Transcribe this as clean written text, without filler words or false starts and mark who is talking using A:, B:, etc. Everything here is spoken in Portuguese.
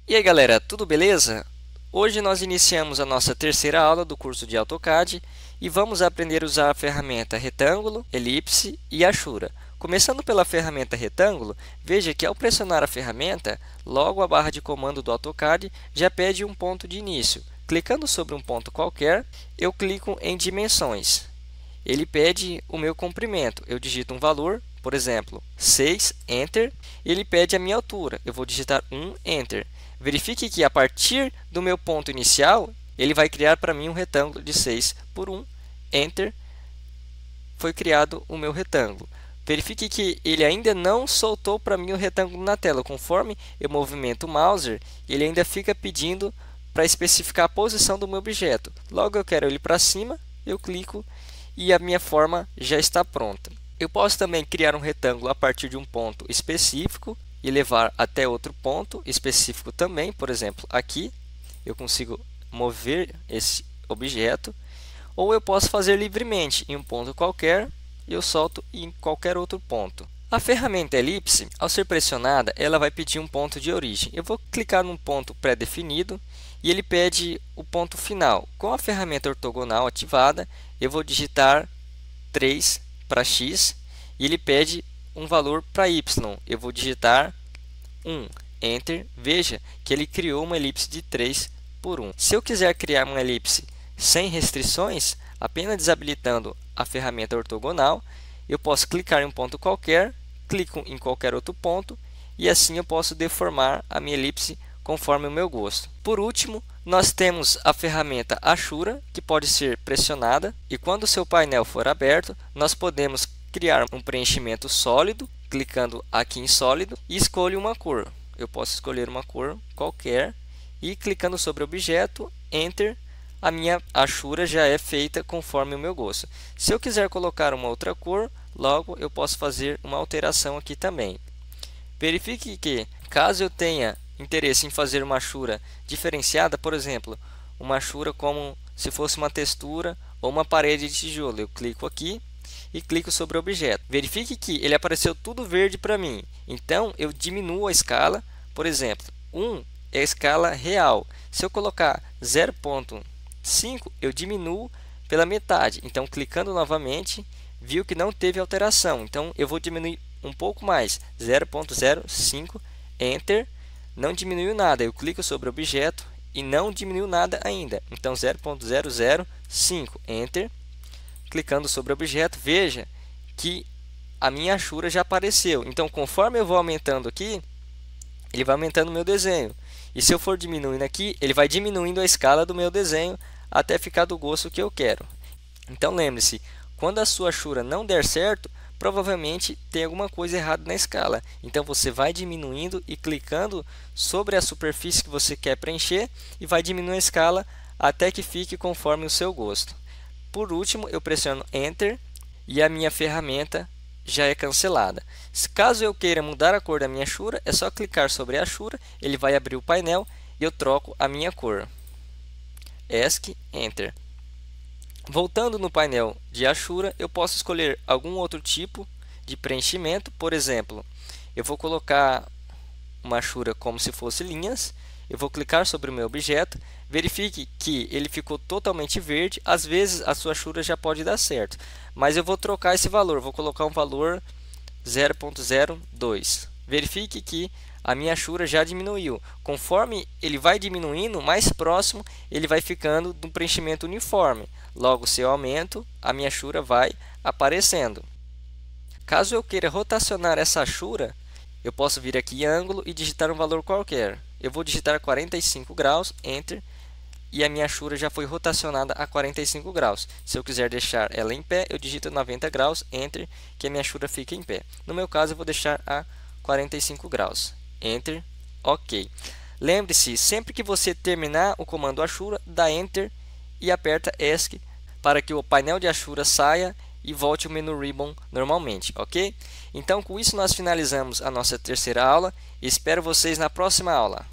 A: E aí galera, tudo beleza? Hoje nós iniciamos a nossa terceira aula do curso de AutoCAD e vamos aprender a usar a ferramenta retângulo, elipse e achura. Começando pela ferramenta retângulo, veja que ao pressionar a ferramenta, logo a barra de comando do AutoCAD já pede um ponto de início. Clicando sobre um ponto qualquer, eu clico em dimensões. Ele pede o meu comprimento, eu digito um valor, por exemplo, 6, Enter. Ele pede a minha altura, eu vou digitar 1, Enter. Verifique que a partir do meu ponto inicial, ele vai criar para mim um retângulo de 6 por 1, Enter, foi criado o meu retângulo. Verifique que ele ainda não soltou para mim o retângulo na tela, conforme eu movimento o mouse, ele ainda fica pedindo para especificar a posição do meu objeto. Logo eu quero ele para cima, eu clico e a minha forma já está pronta. Eu posso também criar um retângulo a partir de um ponto específico e levar até outro ponto específico também. Por exemplo, aqui eu consigo mover esse objeto, ou eu posso fazer livremente em um ponto qualquer e eu solto em qualquer outro ponto. A ferramenta elipse, ao ser pressionada, ela vai pedir um ponto de origem. Eu vou clicar num ponto pré-definido e ele pede o ponto final. Com a ferramenta ortogonal ativada, eu vou digitar 3 para x e ele pede um valor para y. Eu vou digitar 1, Enter. Veja que ele criou uma elipse de 3 por 1. Se eu quiser criar uma elipse sem restrições, apenas desabilitando a ferramenta ortogonal, eu posso clicar em um ponto qualquer, clico em qualquer outro ponto e assim eu posso deformar a minha elipse conforme o meu gosto. Por último, nós temos a ferramenta Achura, que pode ser pressionada e quando o seu painel for aberto, nós podemos criar um preenchimento sólido, clicando aqui em sólido e escolho uma cor. Eu posso escolher uma cor qualquer e clicando sobre o objeto, Enter, a minha achura já é feita conforme o meu gosto. Se eu quiser colocar uma outra cor, logo eu posso fazer uma alteração aqui também. Verifique que, caso eu tenha interesse em fazer uma achura diferenciada, por exemplo, uma achura como se fosse uma textura ou uma parede de tijolo, eu clico aqui e clico sobre o objeto. Verifique que ele apareceu tudo verde para mim, então eu diminuo a escala. Por exemplo, 1 é a escala real. Se eu colocar 0,5, eu diminuo pela metade. Então, clicando novamente, viu que não teve alteração. Então, eu vou diminuir um pouco mais, 0,05, Enter. Não diminuiu nada. Eu clico sobre o objeto e não diminuiu nada ainda. Então, 0,005, Enter. Clicando sobre o objeto, veja que a minha achura já apareceu. Então, conforme eu vou aumentando aqui, ele vai aumentando o meu desenho. E se eu for diminuindo aqui, ele vai diminuindo a escala do meu desenho até ficar do gosto que eu quero. Então, lembre-se, quando a sua achura não der certo, provavelmente tem alguma coisa errada na escala. Então, você vai diminuindo e clicando sobre a superfície que você quer preencher e vai diminuindo a escala até que fique conforme o seu gosto. Por último, eu pressiono Enter e a minha ferramenta já é cancelada. Caso eu queira mudar a cor da minha achura, é só clicar sobre a achura, ele vai abrir o painel e eu troco a minha cor. ESC, Enter. Voltando no painel de achura, eu posso escolher algum outro tipo de preenchimento. Por exemplo, eu vou colocar uma achura como se fosse linhas. Eu vou clicar sobre o meu objeto, verifique que ele ficou totalmente verde. Às vezes a sua achura já pode dar certo, mas eu vou trocar esse valor, vou colocar um valor 0,02. Verifique que a minha achura já diminuiu. Conforme ele vai diminuindo, mais próximo ele vai ficando de um preenchimento uniforme. Logo, se eu aumento, a minha achura vai aparecendo. Caso eu queira rotacionar essa achura, eu posso vir aqui em ângulo e digitar um valor qualquer. Eu vou digitar 45 graus, Enter, e a minha achura já foi rotacionada a 45 graus. Se eu quiser deixar ela em pé, eu digito 90 graus, Enter, que a minha achura fica em pé. No meu caso, eu vou deixar a 45 graus, Enter, OK. Lembre-se, sempre que você terminar o comando achura, dá Enter e aperta ESC para que o painel de achura saia e volte o menu Ribbon normalmente, ok? Então, com isso nós finalizamos a nossa terceira aula e espero vocês na próxima aula.